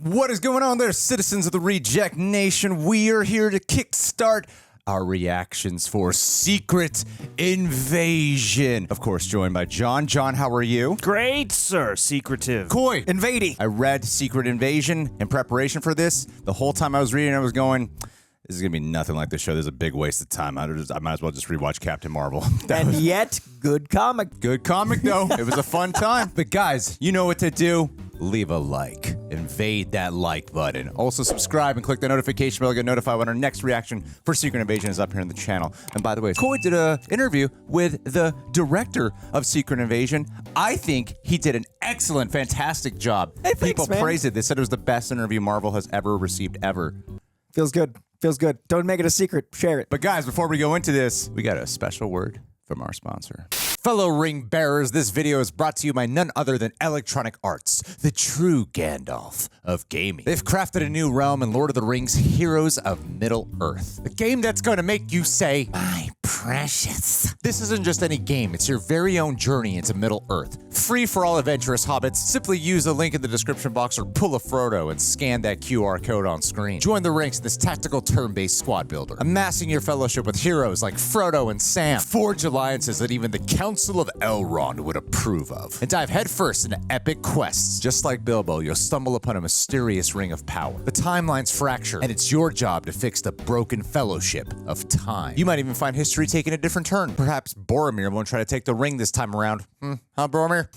What is going on there, citizens of the Reject Nation? We are here to kickstart our reactions for Secret Invasion. Of course, joined by John. John, how are you? Great, sir. Secretive. Coy. Invading. I read Secret Invasion in preparation for this. The whole time I was reading, I was going, this is going to be nothing like this show. This is a big waste of time. I might as well just rewatch Captain Marvel. And yet, good comic. Good comic, though. It was a fun time. But guys, you know what to do. Leave a like. Invade that like button. Also subscribe and click the notification bell to get notified when our next reaction for Secret Invasion is up here on the channel. And by the way, Coy did an interview with the director of Secret Invasion. I think he did an excellent, fantastic job. Hey, thanks, People man. praised it. They said it was the best interview Marvel has ever received ever. Feels good. Feels good. Don't make it a secret. Share it. But guys, before we go into this, we got a special word from our sponsor. Fellow ring bearers, this video is brought to you by none other than Electronic Arts, the true Gandalf of gaming. They've crafted a new realm in Lord of the Rings, Heroes of Middle-earth. A game that's going to make you say, my precious. This isn't just any game, it's your very own journey into Middle-earth. Free for all adventurous hobbits. Simply use the link in the description box or pull a Frodo and scan that QR code on screen. Join the ranks in this tactical turn-based squad builder, amassing your fellowship with heroes like Frodo and Sam. Forge alliances that even the Council of Elrond would approve of, and dive headfirst into epic quests. Just like Bilbo, you'll stumble upon a mysterious ring of power. The timeline's fracture, and it's your job to fix the broken fellowship of time. You might even find history taking a different turn. Perhaps Boromir won't try to take the ring this time around. Huh, Boromir?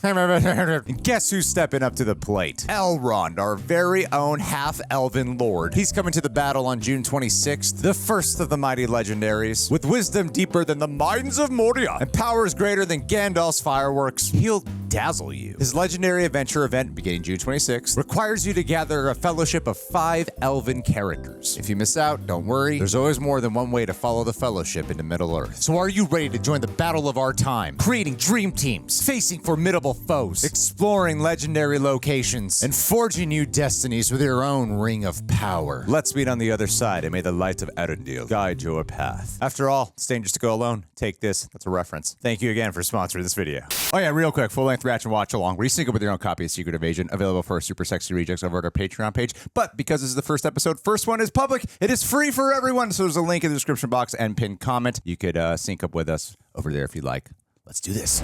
And guess who's stepping up to the plate? Elrond, our very own half-elven lord. He's coming to the battle on June 26th, the first of the mighty legendaries. With wisdom deeper than the minds of Moria, and powers greater than Gandalf's fireworks, he'll dazzle you. His legendary adventure event, beginning June 26th, requires you to gather a fellowship of 5 elven characters. If you miss out, don't worry. There's always more than one way to follow the fellowship into Middle-earth. So are you ready to join the battle of our time? Creating dream teams, facing formidable foes, exploring legendary locations, and forging new destinies with your own ring of power. Let's meet on the other side, and may the light of Arundel guide your path. After all, it's dangerous to go alone. Take this. That's a reference. Thank you again for sponsoring this video. Oh yeah, real quick, full-length reaction watch along. Resync it with your own copy of Secret Invasion, available for our super sexy rejects over at our Patreon page. But because this is the first episode, first one is public. It is free for everyone, so there's a link in the description box and pinned comment. You could sync up with us over there if you'd like. Let's do this.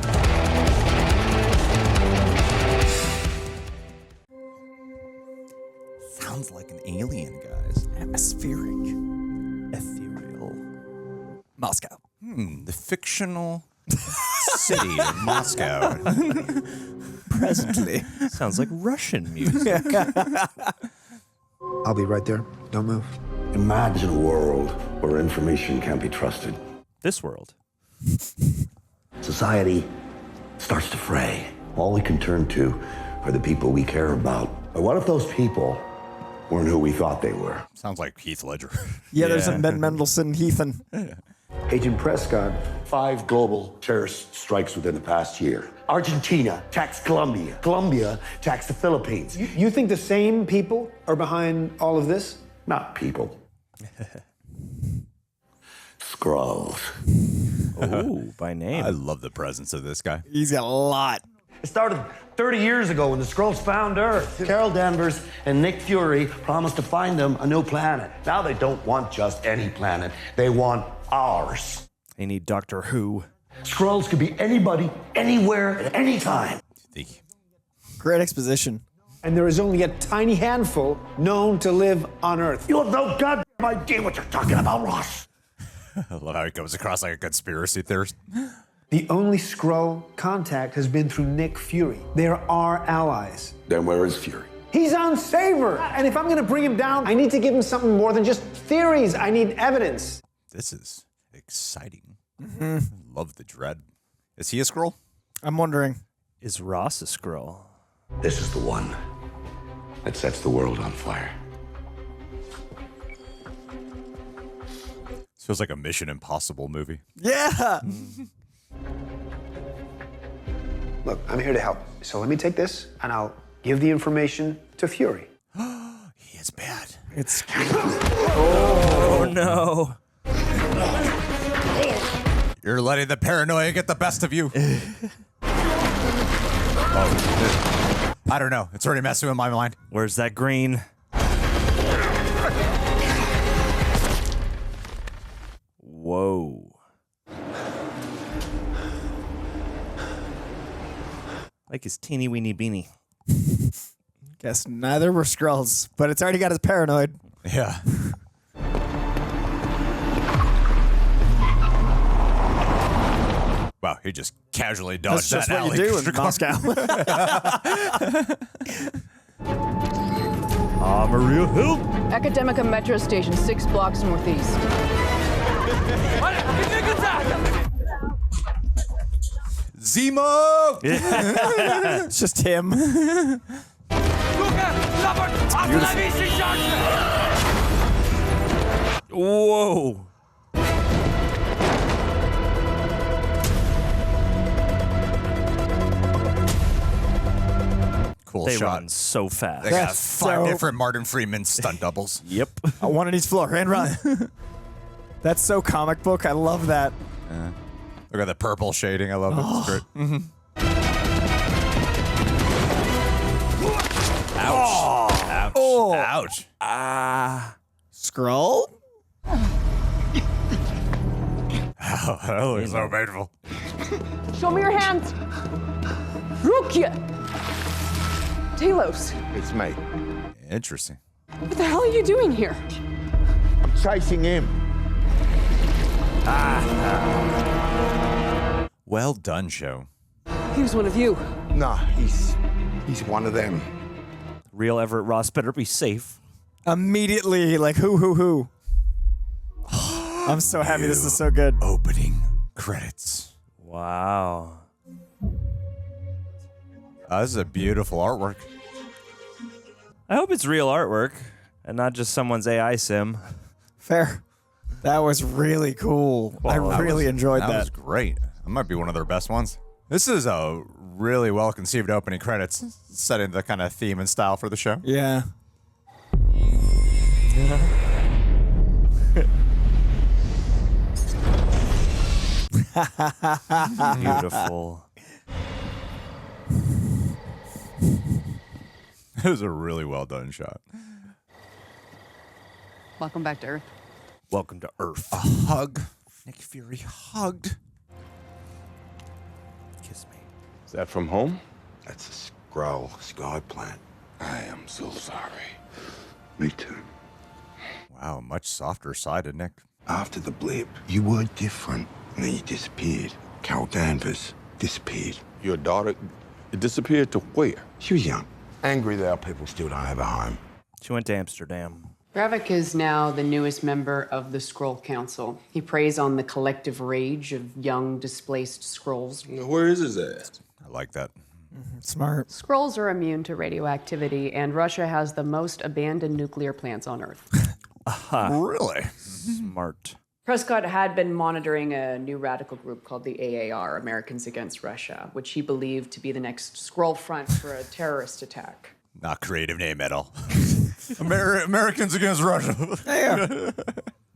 Sounds like an alien, guys. Atmospheric. Ethereal. Moscow. The fictional city of Moscow. Presently. Sounds like Russian music. I'll be right there. Don't move. Imagine a world where information can't be trusted. This world. Society starts to fray. All we can turn to are the people we care about. But what if those people weren't who we thought they were? Sounds like Heath Ledger. Yeah, there's a Mendelsohn Heathen. Agent Prescott. 5 global terrorist strikes within the past year. Argentina taxed Colombia. Colombia taxed the Philippines. You think the same people are behind all of this? Not people. Skrulls. Ooh, by name. I love the presence of this guy. He's got a lot. It started 30 years ago when the Skrulls found Earth. Carol Danvers and Nick Fury promised to find them a new planet. Now they don't want just any planet. They want ours. They need Doctor Who. Skrulls could be anybody, anywhere, at any time. Great exposition. And there is only a tiny handful known to live on Earth. You have no goddamn idea what you're talking about, Ross. I love how he comes across like a conspiracy theorist. The only Skrull contact has been through Nick Fury. They're our allies. Then where is Fury? He's on Saber. And if I'm gonna bring him down, I need to give him something more than just theories. I need evidence. This is exciting. Love the dread. Is he a Skrull? I'm wondering. Is Ross a Skrull? This is the one that sets the world on fire. This feels like a Mission Impossible movie. Yeah. Look, I'm here to help. So let me take this and I'll give the information to Fury. He is bad. It's Oh no. You're letting the paranoia get the best of you. I don't know. It's already messing with my mind. Where's that green? Whoa. Like his teeny weeny beanie. Guess neither were Skrulls, but it's already got us paranoid. Yeah. Wow, he just casually dodged That's just that what alley. you do in Moscow. Maria Hill. Academica Metro Station, 6 blocks northeast. Zemo! It's just him. Whoa. Cool They shot. run so fast. They got That's 5 so- different Martin Freeman stunt doubles. Yep. One on each floor and run. That's so comic book. I love that. Look at the purple shading. I love it. It's great. Ouch. Ouch. Ouch. Skrull? Oh, that looks so painful. Show me your hands. Rukia. Talos, It's me. Interesting. what the hell are you doing here? I'm chasing him. Well done, show. He was one of you. Nah, he's one of them. Real Everett Ross better be safe. Immediately, like, who? I'm so happy this is so good. Opening credits. Wow. This is a beautiful artwork. I hope it's real artwork and not just someone's AI sim. Fair. That was really cool. I really enjoyed That that. was great. That might be one of their best ones. This is a really well-conceived opening credits, setting the kind of theme and style for the show. Yeah. Beautiful. It was a really well-done shot. Welcome back to Earth. Welcome to Earth. Hug. Nick Fury hugged. Kiss me. Is that from home? That's a Skrull sky plant. I am so sorry. Me too. Wow, much softer sided, Nick. After the blip, you were different, and then you disappeared. Carol Danvers disappeared. Your daughter disappeared to where? She was young. Angry that our people still don't have a home. She went to Amsterdam. Gravik is now the newest member of the Skrull Council. He preys on the collective rage of young, displaced Skrulls. Where is his ass? I like that. Smart. Skrulls are immune to radioactivity, and Russia has the most abandoned nuclear plants on Earth. Really? Smart. Prescott had been monitoring a new radical group called the AAR, Americans Against Russia, which he believed to be the next Skrull front for a terrorist attack. Not creative name at all. Americans Against Russia.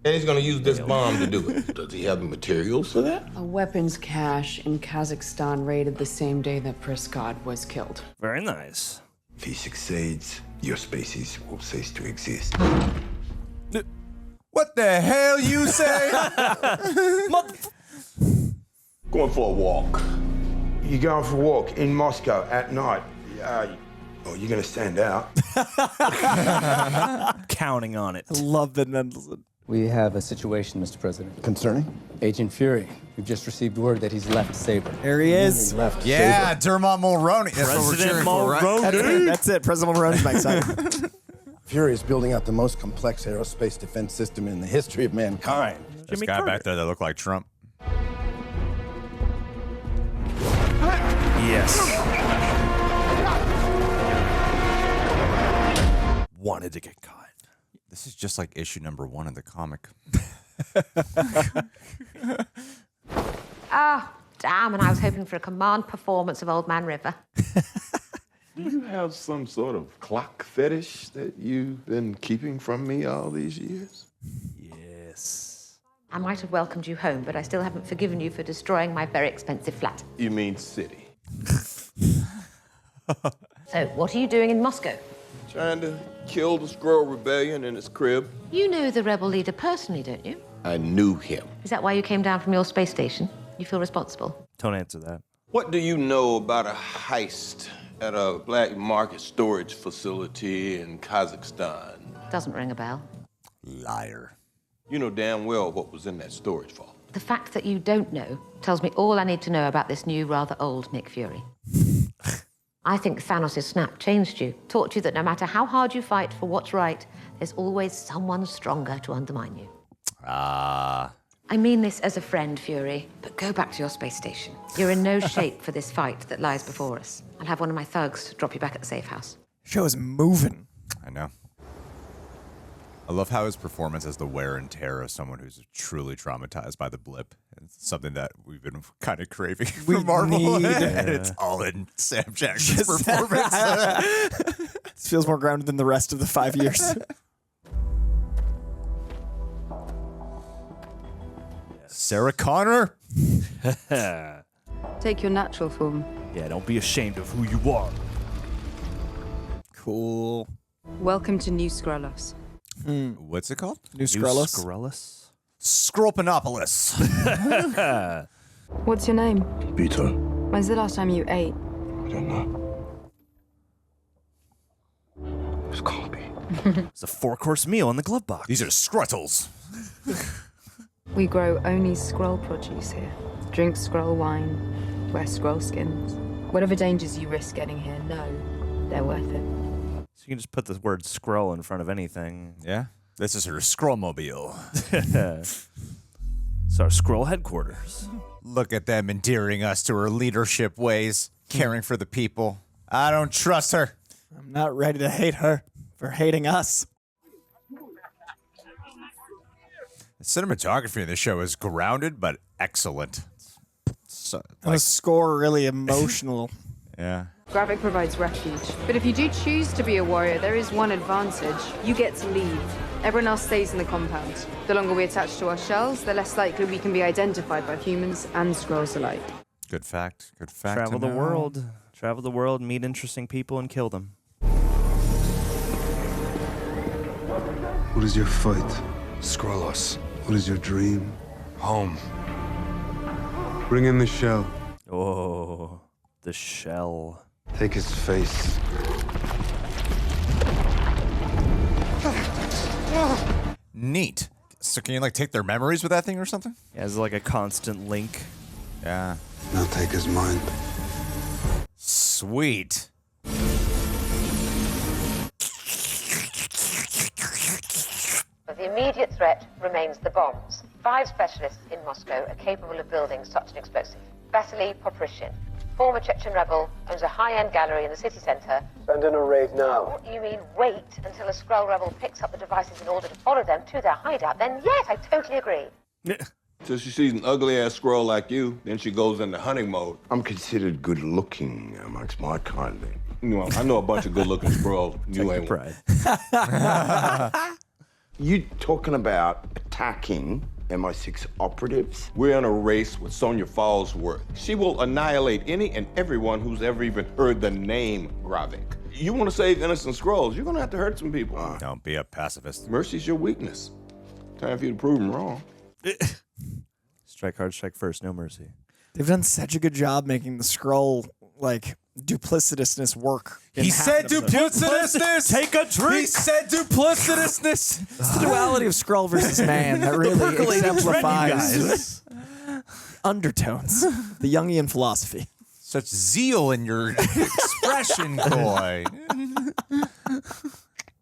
And he's gonna use this bomb to do it. Does he have the materials for that? A weapons cache in Kazakhstan raided the same day that Prescott was killed. Very nice. If he succeeds, your species will cease to exist. What the hell you say? Going for a walk. You're going for a walk in Moscow at night. You're going to stand out. Counting on it. Love the Mendelsohn. We have a situation, Mr. President. Concerning? Agent Fury, we've just received word that he's left Saber. There he is. Left Yeah, Dermot Mulroney. That's what we're President cheering for, right? Mulroney. That's it. President Rhodes my side. Fury is building out the most complex aerospace defense system in the history of mankind. This guy back there that looked like Trump. Yes. Wanted to get caught. This is just like issue number 1 of the comic. Ah, damn, and I was hoping for a command performance of Old Man River. Do you have some sort of clock fetish that you've been keeping from me all these years? Yes. I might have welcomed you home, but I still haven't forgiven you for destroying my very expensive flat. You mean city? So, what are you doing in Moscow? Trying to kill the Skrull rebellion in its crib. You know the rebel leader personally, don't you? I knew him. Is that why you came down from your space station? You feel responsible? Don't answer that. What do you know about a heist at a black market storage facility in Kazakhstan? Doesn't ring a bell. Liar. You know damn well what was in that storage vault. The fact that you don't know tells me all I need to know about this new, rather old Nick Fury. I think Thanos' snap changed you, taught you that no matter how hard you fight for what's right, there's always someone stronger to undermine you. I mean this as a friend, Fury, but go back to your space station. You're in no shape for this fight that lies before us. I'll have one of my thugs drop you back at the safe house. Show is moving. I know. I love how his performance as the wear and tear of someone who's truly traumatized by the blip. It's something that we've been kind of craving from Marvel, and it's all in Sam Jackson's performance. This feels more grounded than the rest of the 5 years. Sarah Connor. Take your natural form. Yeah, don't be ashamed of who you are. Cool. Welcome to New Skrullos. What's it called? New Skrullos. Skrullos? Skrullpanopolis. What's your name? Peter. When's the last time you ate? I don't know. It's can't be. It's a 4-course meal in the glove box. These are Skruttles. We grow only Skrull produce here. Drink Skrull wine, wear Skrull skins. Whatever dangers you risk getting here, know they're worth it. So you can just put the word Skrull in front of anything. Yeah. This is her Skrullmobile. It's our Skrull headquarters. Look at them endearing us to her leadership ways, caring for the people. I don't trust her. I'm not ready to hate her for hating us. The cinematography in this show is grounded but excellent. So, And the score really emotional. yeah. Gravik provides refuge. But if you do choose to be a warrior, there is one advantage. You get to leave. Everyone else stays in the compound. The longer we attach to our shells, the less likely we can be identified by humans and Skrulls alike. Good fact. Good fact. Travel the world. Travel the world, meet interesting people, and kill them. What is your fight? Skrullos. What is your dream? Home. Bring in the shell. Oh, the shell. Take his face. Neat. So can you like take their memories with that thing or something? Yeah, it's like a constant link. Yeah. Now take his mind. Sweet. But the immediate threat remains the bombs. 5 specialists in Moscow are capable of building such an explosive. Vasily Popryshin, former Chechen rebel, owns a high-end gallery in the city centre. Send in a raid now. What, you mean wait until a Skrull rebel picks up the devices in order to follow them to their hideout? Then yes, I totally agree. Till she sees an ugly-ass Skrull like you, then she goes into hunting mode. I'm considered good-looking amongst my kind. You know, I know a bunch of good-looking Skrulls. You ain't one. Pride. You talking about attacking MI6 operatives? We're in a race with Sonya Fallsworth. She will annihilate any and everyone who's ever even heard the name Gravik. You want to save innocent Skrulls, you're going to have to hurt some people. Don't be a pacifist. Mercy's your weakness. Time for you to prove them wrong. Strike hard, strike first, no mercy. They've done such a good job making the Skrull, like, duplicitousness work. He said duplicitousness! Take a drink! He said duplicitousness! It's the duality of Skrull versus man that really exemplifies undertones, the Jungian philosophy. Such zeal in your expression, boy.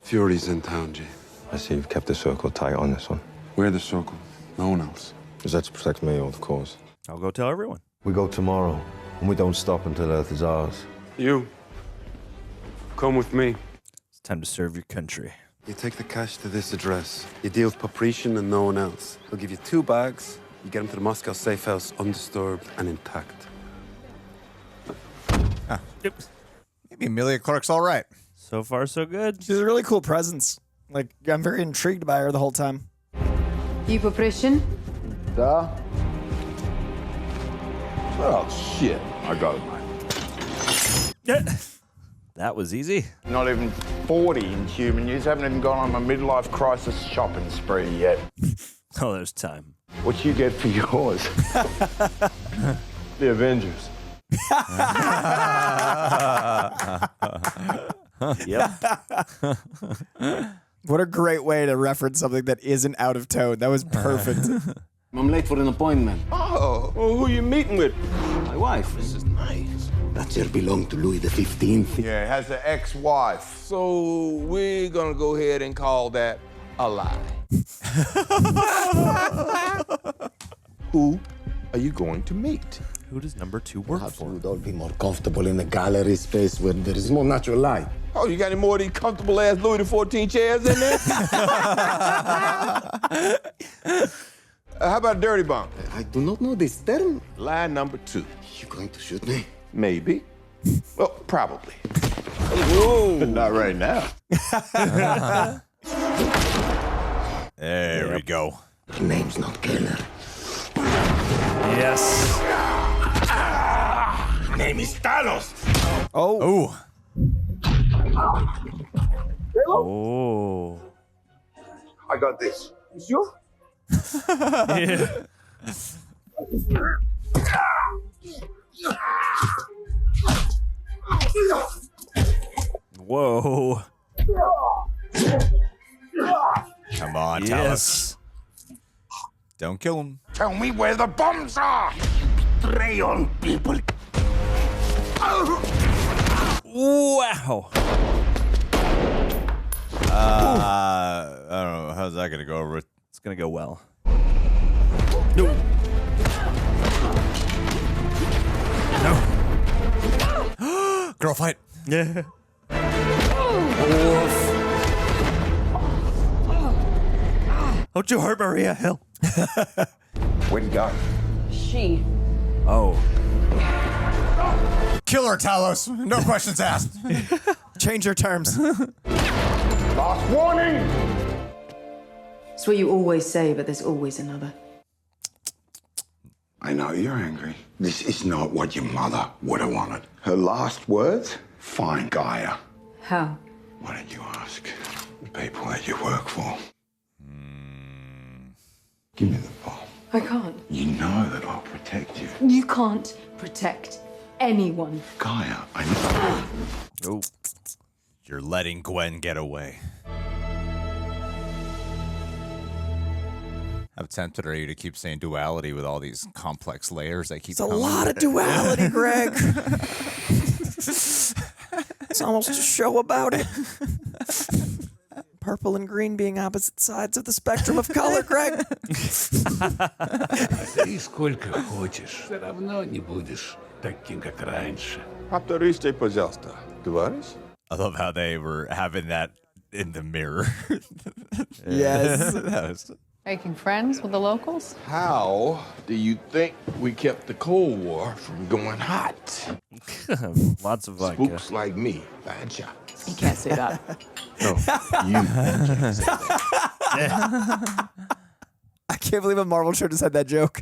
Fury's in town, G. I see you've kept the circle tight on this one. We're the circle. No one else. Is that to protect me, of course? I'll go tell everyone. We go tomorrow, and we don't stop until Earth is ours. You. Come with me. It's time to serve your country. You take the cash to this address. You deal with Popryshin and no one else. He'll give you 2 bags. You get him to the Moscow safe house undisturbed and intact. Maybe Emilia Clarke's all right. So far, so good. She's a really cool presence. Like, I'm very intrigued by her the whole time. You Popryshin? Da? Oh, shit. I got it, mate. Yeah. That was easy. Not even 40 in human years. Haven't even gone on my midlife crisis shopping spree yet. Oh, there's time. What you get for yours? The Avengers. Yep. What a great way to reference something that isn't out of tone. That was perfect. I'm late for an appointment. Oh, well, who you meeting with? My wife. This is nice. That chair belonged to Louis XV. Yeah, it has an ex-wife. So we're gonna go ahead and call that a lie. Who are you going to meet? Who does number 2 work Perhaps for? we would all be more comfortable in a gallery space where there is more natural light. Oh, you got any more of these comfortable ass Louis XIV chairs in there? How about dirty bunk? I do not know this term. Lie number 2. You going to shoot me? Maybe. Well, probably. Whoa. Not right now. There we go. Her name's not Keller. Yes. Her name is Talos. Oh. Oh. I got this. Is yours? Yeah. Whoa. Come on, Yes. Talos. Don't kill him. Tell me where the bombs are. Prey on people. Wow. I don't know. How's that going to go over? It's going to go well. No. Girl fight. Yeah. Don't you hurt Maria Hill. Where'd you go? She. Oh. Kill her, Talos. No questions asked. Change your terms. Last warning! It's what you always say, but there's always another. I know you're angry. This is not what your mother would have wanted. Her last words? Find Gaia. How? Why don't you ask the people that you work for? Give me the bomb. I can't. You know that I'll protect you. You can't protect anyone. Gaia, I know. Oh. You're letting Gwen get away. I'm tempted are you to keep saying duality with all these complex layers that keep It's a lot of duality, Greg. It's almost a show about it. Purple and green being opposite sides of the spectrum of color, Greg. Ты сколько хочешь, все равно не будешь таким, как раньше. Повторите, пожалуйста. Говоришь? I love how they were having that in the mirror. Yes. That was... Making friends with the locals? How do you think we kept the Cold War from going hot? Lots of like Spooks like me, bad shot. You can't say that. No, you can't say that. I can't believe a Marvel show just had that joke.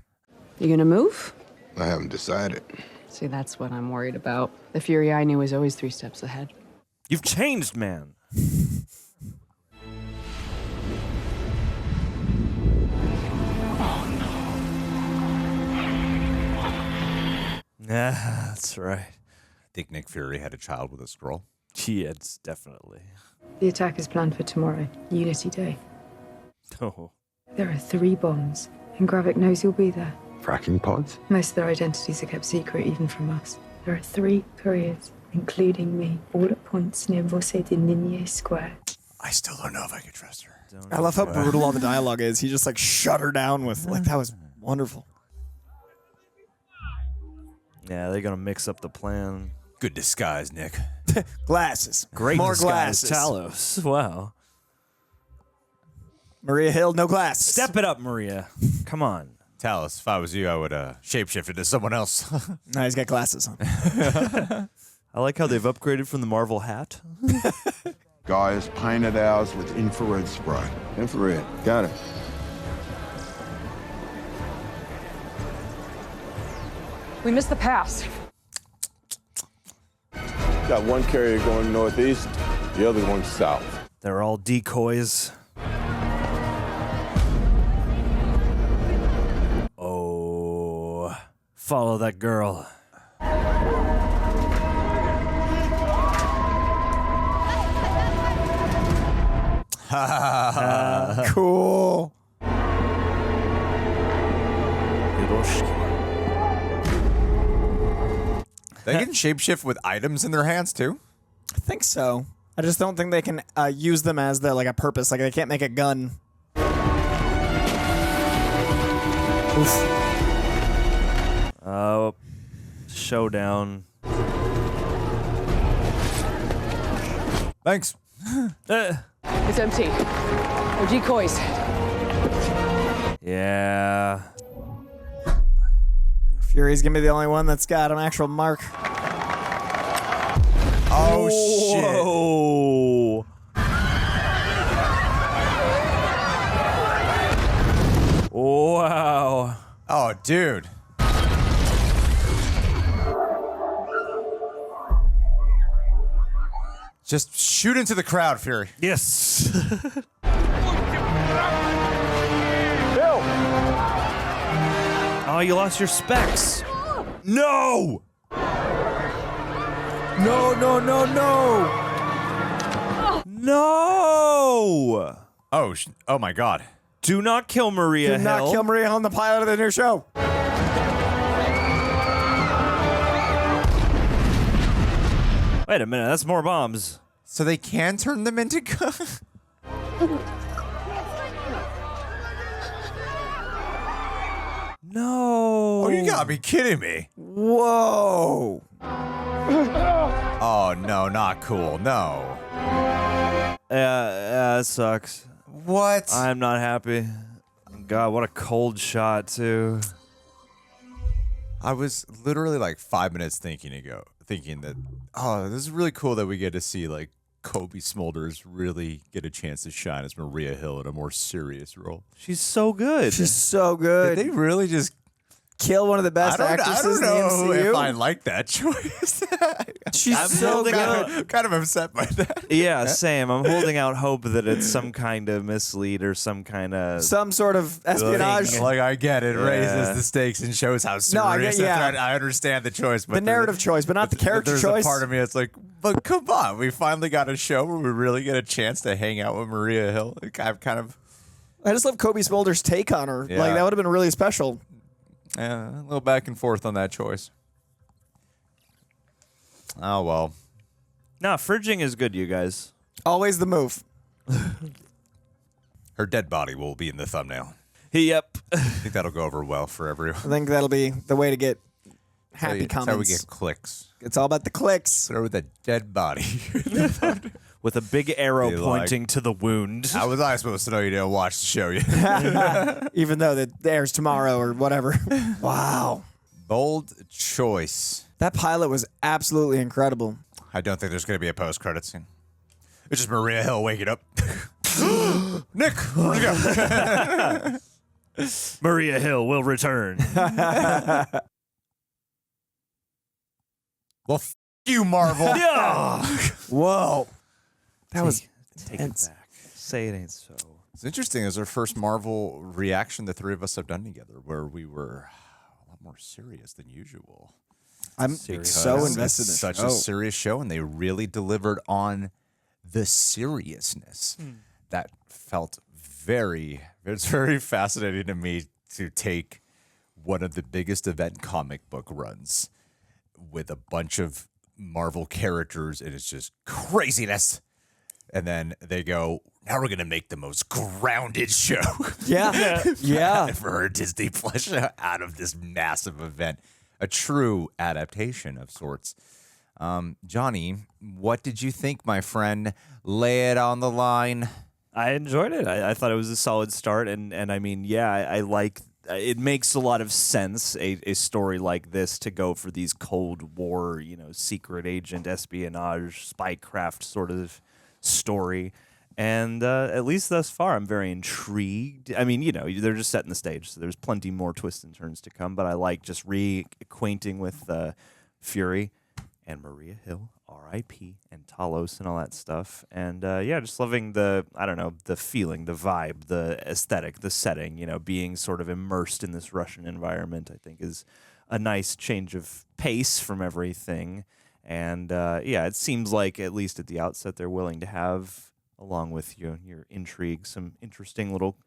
You gonna move? I haven't decided. See, that's what I'm worried about. The Fury I knew was always 3 steps ahead. You've changed, man. Yeah, that's right. I think Nick Fury had a child with a Skrull. Yes, definitely. The attack is planned for tomorrow, Unity Day. Oh. There are 3 bombs, and Gravik knows you'll be there. Fracking pods? Most of their identities are kept secret, even from us. There are 3 couriers, including me, all at points near Vosse de Ninier Square. I still don't know if I could trust her. I love how brutal all the dialogue is. He just like shut her down with like that was wonderful. Yeah, they're gonna mix up the plan. Good disguise, Nick. Glasses. Great More disguise, glasses. Talos. Wow. Maria Hill, no glasses. Step it up, Maria. Come on. Talos, if I was you, I would shapeshift into someone else. No, he's got glasses on. I like how they've upgraded from the Marvel hat. Gaia's painted ours with infrared spray. Infrared. Got it. We missed the pass. Got one carrier going northeast, the other going south. They're all decoys. Oh, follow that girl. Cool. They can shapeshift with items in their hands too. I think so. I just don't think they can use them as like a purpose. Like they can't make a gun. Oof. Showdown. Thanks. It's empty. They're decoys. Yeah. Fury's gonna be the only one that's got an actual mark. Oh shit. Whoa. Wow. Oh, dude. Just shoot into the crowd, Fury. Yes. Oh, you lost your specs. No! No, no, no, no! No! Oh, oh my God. Do not kill Maria Do not Hill. kill Maria on the pilot of the new show. Wait a minute, that's more bombs. So they can turn them into guns? No. Oh, you gotta be kidding me. Whoa. Oh, no, not cool. No. That sucks. What? I'm not happy. God, what a cold shot, too. I was literally like 5 minutes thinking that, oh, this is really cool that we get to see like Kobe Smulders really get a chance to shine as Maria Hill in a more serious role. She's so good. She's so good. Did they really just kill one of the best actresses in the I don't know MCU? if I like that choice. She's so good. I'm kind of upset by that. Yeah, same. I'm holding out hope that it's some kind of mislead or some kind of... Some sort of espionage. Like, I get it. Yeah. Raises the stakes and shows how serious. No, I get- yeah. I understand the choice. But The narrative choice, but not the character there's choice. a part of me that's like, but come on. We finally got a show where we really get a chance to hang out with Maria Hill. Like, I've kind of... I just love Kobe Smolder's take on her. Yeah. Like, that would have been really special. Yeah, a little back and forth on that choice. Oh, well. Nah, fridging is good, you guys. Always the move. Her dead body will be in the thumbnail. Yep. I think that'll go over well for everyone. I think that'll be the way to get happy That's how comments. we get clicks. It's all about the clicks. Start with a dead body. With a big arrow Be pointing like, to the wound. How was I supposed to know you didn't watch the show yet? Even though that airs tomorrow or whatever. Wow. Bold choice. That pilot was absolutely incredible. I don't think there's going to be a post-credit scene. It's just Maria Hill waking up. Nick, where'd you go? Maria Hill will return. Well, f you, Marvel. Yeah. Whoa. That was Take it back. Say it ain't so. It's interesting. It's our first Marvel reaction the three of us have done together, where we were a lot more serious than usual. I'm so invested in it's such a serious show, and they really delivered on the seriousness. That felt it's very fascinating to me to take one of the biggest event comic book runs with a bunch of Marvel characters, and it's just craziness. And then they go, now we're going to make the most grounded show. Yeah. Yeah. For a Disney Plus show out of this massive event. A true adaptation of sorts. Johnny, what did you think, my friend? Lay it on the line. I enjoyed it. I thought it was a solid start. And I mean, yeah, I like... It makes a lot of sense, a story like this, to go for these Cold War, secret agent, espionage, spycraft sort of story. And at least thus far, I'm very intrigued. I mean, they're just setting the stage, so there's plenty more twists and turns to come. But I like just reacquainting with Fury and Maria Hill R.I.P. and Talos and all that stuff. And yeah, just loving the, I don't know, the feeling, the vibe, the aesthetic, the setting, you know, being sort of immersed in this Russian environment, I think is a nice change of pace from everything. And yeah, it seems like, at least at the outset, they're willing to have, along with your intrigue, some interesting little,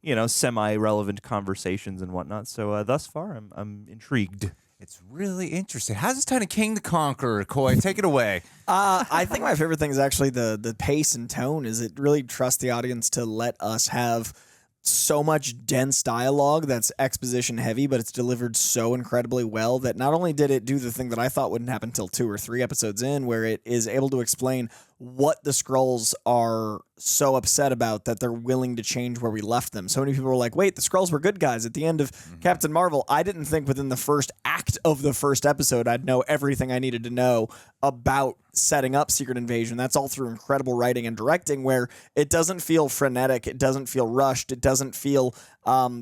you know, semi-relevant conversations and whatnot. So thus far, I'm intrigued. It's really interesting. How's this Tiny King the Conqueror, Coy? Take it away. I think my favorite thing is actually the pace and tone. Is it really trusts the audience to let us have so much dense dialogue that's exposition heavy, but it's delivered so incredibly well that not only did it do the thing that I thought wouldn't happen until 2 or 3 episodes in, where it is able to explain what the Skrulls are so upset about that they're willing to change where we left them. So many people were like, wait, the Skrulls were good guys at the end of Captain Marvel. I didn't think within the first act of the first episode I'd know everything I needed to know about setting up Secret Invasion. That's all through incredible writing and directing, where it doesn't feel frenetic, it doesn't feel rushed, it doesn't feel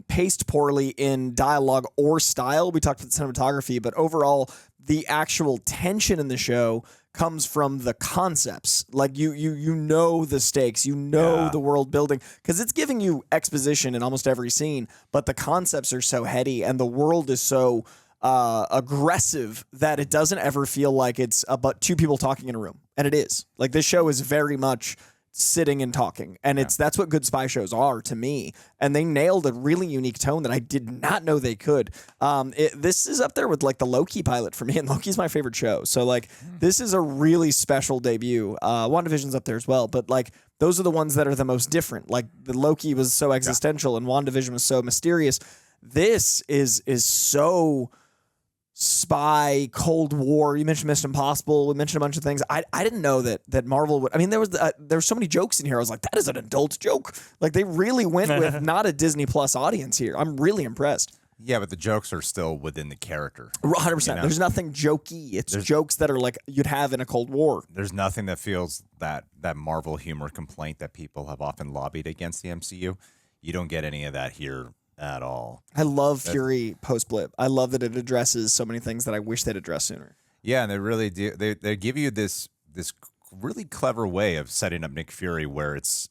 paced poorly in dialogue or style. We talked about cinematography, but overall, the actual tension in the show comes from the concepts. Like you know the stakes, you know the world building, because it's giving you exposition in almost every scene, but the concepts are so heady and the world is so aggressive that it doesn't ever feel like it's about 2 people talking in a room. And it is. Like, this show is very much sitting and talking, and that's what good spy shows are to me. And they nailed a really unique tone that I did not know they could. This is up there with like the Loki pilot for me, and Loki's my favorite show. So like this is a really special debut. WandaVision's up there as well, but like those are the ones that are the most different. Like the Loki was so existential and WandaVision was so mysterious. This is so spy, Cold War. You mentioned Mission Impossible. We mentioned a bunch of things. I didn't know that Marvel would. I mean, there were so many jokes in here. I was like, that is an adult joke. Like they really went with not a Disney Plus audience here. I'm really impressed. Yeah, but the jokes are still within the character. 100%. You know? There's nothing jokey. It's jokes that are like you'd have in a Cold War. There's nothing that feels that Marvel humor complaint that people have often lobbied against the MCU. You don't get any of that here at all. I love Fury post-blip. I love that it addresses so many things that I wish they'd addressed sooner. Yeah, and they really do. They give you this really clever way of setting up Nick Fury where it's...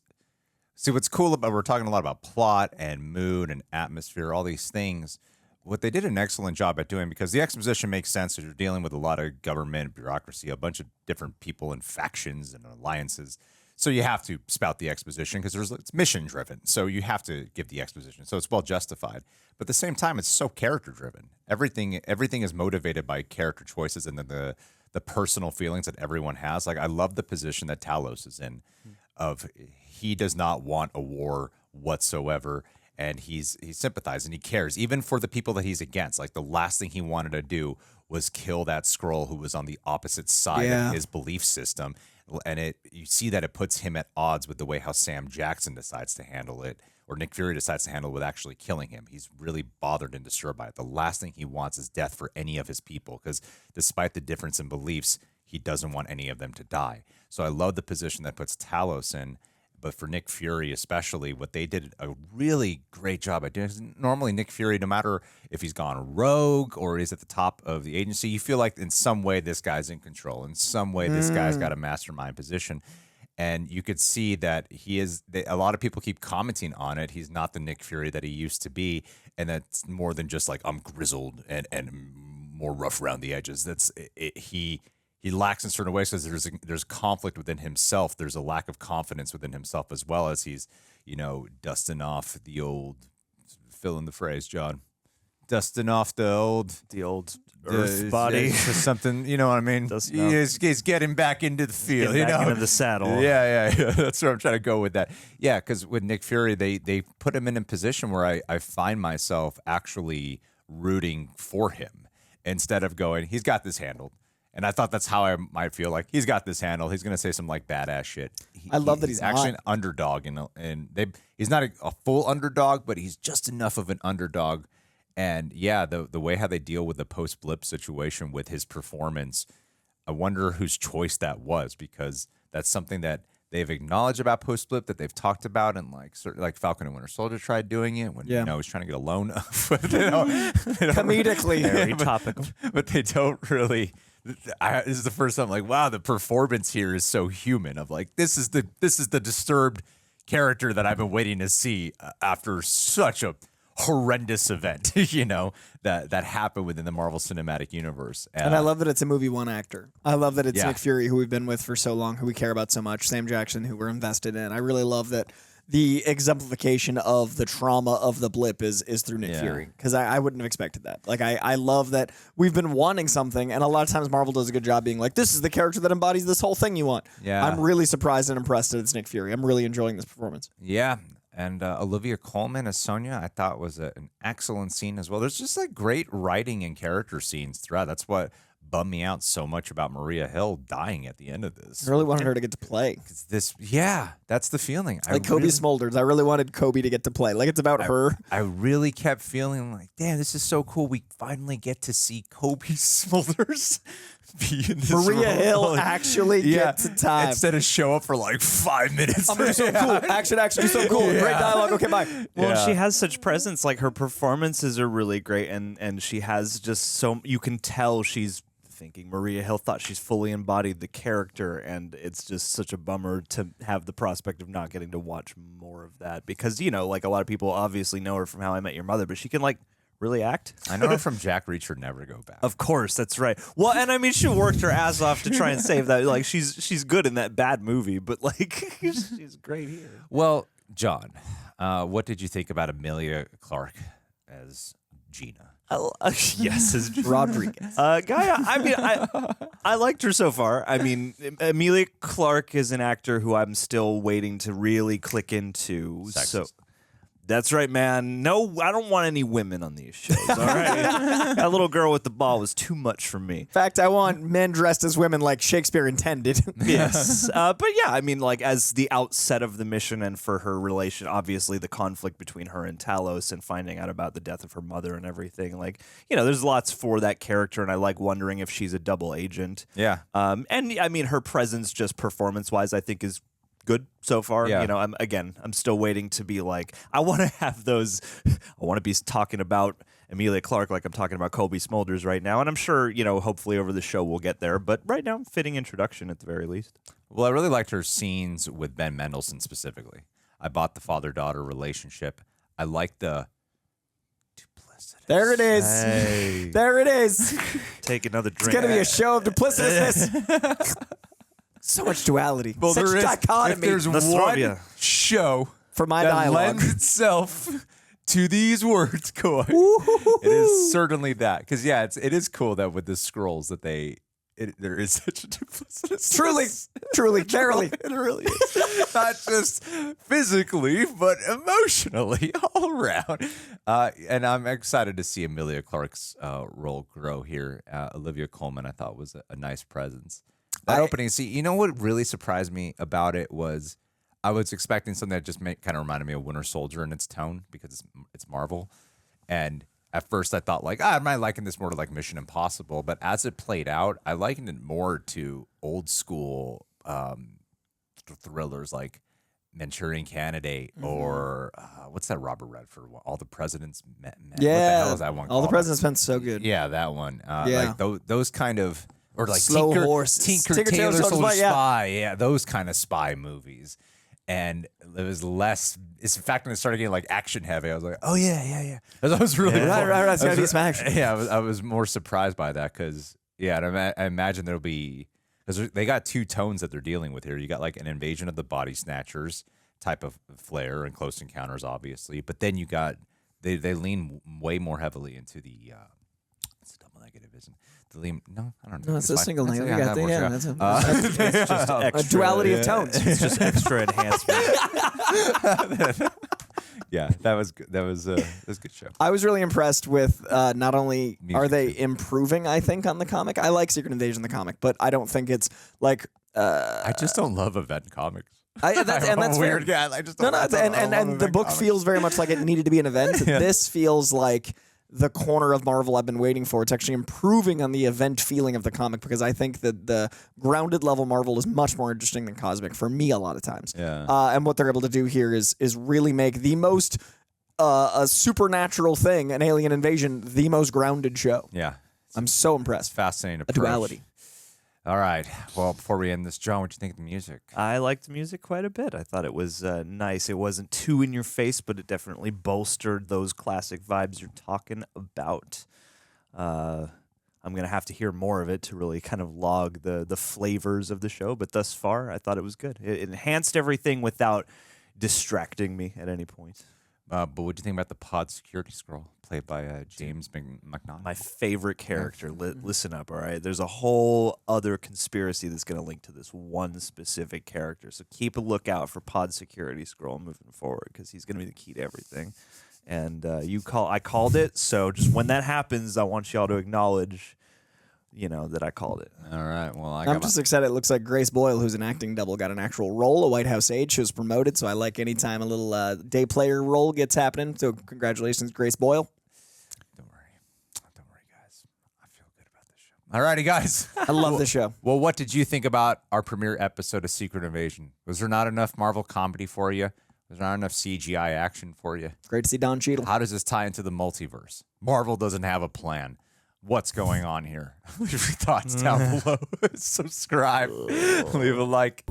See, what's cool about... We're talking a lot about plot and mood and atmosphere, all these things. What they did an excellent job at doing, because the exposition makes sense as you're dealing with a lot of government, bureaucracy, a bunch of different people and factions and alliances. So you have to spout the exposition because it's mission driven. So you have to give the exposition. So it's well justified. But at the same time, it's so character driven. Everything is motivated by character choices and then the personal feelings that everyone has. Like I love the position that Talos is in, of he does not want a war whatsoever, and he's sympathized and he cares even for the people that he's against. Like the last thing he wanted to do was kill that Skrull who was on the opposite side of his belief system. And you see that it puts him at odds with the way how Sam Jackson decides to handle it, or Nick Fury decides to handle it with actually killing him. He's really bothered and disturbed by it. The last thing he wants is death for any of his people, because despite the difference in beliefs, he doesn't want any of them to die. So I love the position that puts Talos in. But for Nick Fury especially, what they did a really great job at doing is normally Nick Fury, no matter if he's gone rogue or he's at the top of the agency, you feel like in some way this guy's in control. In some way this guy's got a mastermind position. And you could see that he is, a lot of people keep commenting on it. He's not the Nick Fury that he used to be. And that's more than just like, I'm grizzled and more rough around the edges. He lacks in certain ways because there's conflict within himself. There's a lack of confidence within himself, as well as he's, dusting off the old, fill in the phrase, John, dusting off the old earth body. Something, you know what I mean? He's getting back into the field, into the saddle. Yeah. That's where I'm trying to go with that. Yeah, because with Nick Fury, they put him in a position where I find myself actually rooting for him instead of going, he's got this handled. And I thought that's how I might feel. Like, he's got this handle. He's going to say some, like, badass shit. I love that he's actually an underdog. He's not a full underdog, but he's just enough of an underdog. And, yeah, the way how they deal with the post-blip situation with his performance, I wonder whose choice that was, because that's something that they've acknowledged about post-blip, that they've talked about, and like Falcon and Winter Soldier tried doing it when he's trying to get a loan. Comedically. Very topical. But they don't really this is the first time I'm like, wow, the performance here is so human. Of like, this is the disturbed character that I've been waiting to see after such a horrendous event, you know, that happened within the Marvel Cinematic Universe. And I love that it's a movie one actor. I love that it's Yeah. Nick Fury, who we've been with for so long, who we care about so much, Sam Jackson, who we're invested in. I really love that the exemplification of the trauma of the blip is through Nick Fury, because I wouldn't have expected that. Like, I love that we've been wanting something, and a lot of times Marvel does a good job being like, this is the character that embodies this whole thing you want. Yeah. I'm really surprised and impressed that it's Nick Fury. I'm really enjoying this performance. Yeah. And Olivia Coleman as Sonya, I thought was an excellent scene as well. There's just like great writing and character scenes throughout. That's what bummed me out so much about Maria Hill dying at the end of this. I really wanted her to get to play. That's the feeling. Like Kobe Smulders. I really wanted Kobe to get to play. Like, it's about her. I really kept feeling like, damn, this is so cool. We finally get to see Kobe Smulders be in this Maria role. Hill actually get to time. Instead of show up for like 5 minutes. I'm gonna do something cool. Action, you're so cool. Great dialogue. Okay, bye. Well, she has such presence. Like, her performances are really great, and she has just so, you can tell she's thinking. Maria Hill thought she's fully embodied the character, and it's just such a bummer to have the prospect of not getting to watch more of that, because, you know, like, a lot of people obviously know her from How I Met Your Mother, but she can, like, really act. I know her from Jack Reacher Never Go Back. Of course, that's right. Well, and I mean, she worked her ass off to try and save that. Like, she's good in that bad movie, but like, she's great here. Well, John, what did you think about Emilia Clarke as Gina? Yes, as Rodriguez. Gaia, I mean, I liked her so far. I mean, Emilia Clarke is an actor who I'm still waiting to really click into. Sexist. So that's right, man. No, I don't want any women on these shows. All right, that little girl with the ball was too much for me. In fact, I want men dressed as women like Shakespeare intended. Yes. But yeah, I mean, like, as the outset of the mission, and for her relation, obviously the conflict between her and Talos and finding out about the death of her mother and everything, like, you know, there's lots for that character, and I like wondering if she's a double agent. Yeah. And I mean, her presence just performance-wise, I think, is good so far. Yeah. You know, I'm still waiting to be like, I want to have those, I want to be talking about Emilia Clarke like I'm talking about Kobe Smulders right now, and I'm sure, you know, hopefully over the show we'll get there, but right now, fitting introduction at the very least. Well, I really liked her scenes with Ben Mendelsohn specifically. I bought the father-daughter relationship. I like the duplicitous. There it is. Hey. There it is. Take another drink. It's going to be a show of duplicitousness. So much duality. Well, Such there is, dichotomy. if there's Nostrovia. one show for my that dialogue lends itself to these words, Coy, it is certainly that. Because, yeah, it is cool that with the Skrulls that there is such a duplicitous. Truly, verily. It really is. Not just physically, but emotionally, all around. And I'm excited to see Emilia Clarke's role grow here. Olivia Coleman, I thought, was a nice presence. That opening scene, you know what really surprised me about it was I was expecting something that just kind of reminded me of Winter Soldier in its tone, because it's Marvel. And at first I thought, like, I'm not liking this more to like Mission Impossible. But as it played out, I likened it more to old school thrillers like Manchurian Candidate or what's that Robert Redford one? All the President's Men. Yeah. What the hell is that one All the called? President's Men's so good. Yeah, that one. Yeah. Like those kind of, or like Slow Tinker Horses. Tailor Soldier Soldier Spy, Spy. Yeah, those kind of spy movies. And it was less. It's in fact when it started getting like action heavy, I was like, oh yeah. I was really right. It's gotta be some action. Yeah, I was more surprised by that because I imagine there'll be, because they got two tones that they're dealing with here. You got like an invasion of the body snatchers type of flair and close encounters, obviously, but then you got they lean way more heavily into the. It's double negative, isn't it? No, I don't know. No, it's a fine. single negative. That's- Yeah, yeah, that's It's just a extra, duality of tones. It's just extra enhancement. Yeah, that was good. That was a good show. I was really impressed with not only are they improving, I think, on the comic. I like Secret Invasion, the comic, but I don't think it's like. I just don't love event comics. That's weird. fair. Yeah, I just don't. And the book feels very much like it needed to be an event. Yeah. This feels like the corner of Marvel I've been waiting for. It's actually improving on the event feeling of the comic, because I think that the grounded level Marvel is much more interesting than cosmic for me a lot of times. Yeah. And what they're able to do here is really make the most a supernatural thing, an alien invasion, the most grounded show. Yeah. I'm so impressed. Fascinating A approach. duality. All right. Well, before we end this, John, what do you think of the music? I liked the music quite a bit. I thought it was nice. It wasn't too in your face, but it definitely bolstered those classic vibes you're talking about. I'm going to have to hear more of it to really kind of log the flavors of the show. But thus far, I thought it was good. It enhanced everything without distracting me at any point. But what do you think about the pod security Skrull played by James McNaughton? My favorite character. Listen up, all right? There's a whole other conspiracy that's going to link to this one specific character. So keep a lookout for pod security Skrull moving forward because he's going to be the key to everything. And I called it. So just when that happens, I want y'all to acknowledge, that I called it. All right. Well, I'm just excited. It looks like Grace Boyle, who's an acting double, got an actual role. A White House aide. She was promoted, so I like anytime a little day player role gets happening. So congratulations, Grace Boyle. Don't worry, guys. I feel good about this show. All righty, guys. I love the show. Well, what did you think about our premiere episode of Secret Invasion? Was there not enough Marvel comedy for you? There's not enough CGI action for you. Great to see Don Cheadle. How does this tie into the multiverse? Marvel doesn't have a plan. What's going on here? Leave your thoughts down below. Subscribe. Leave a like.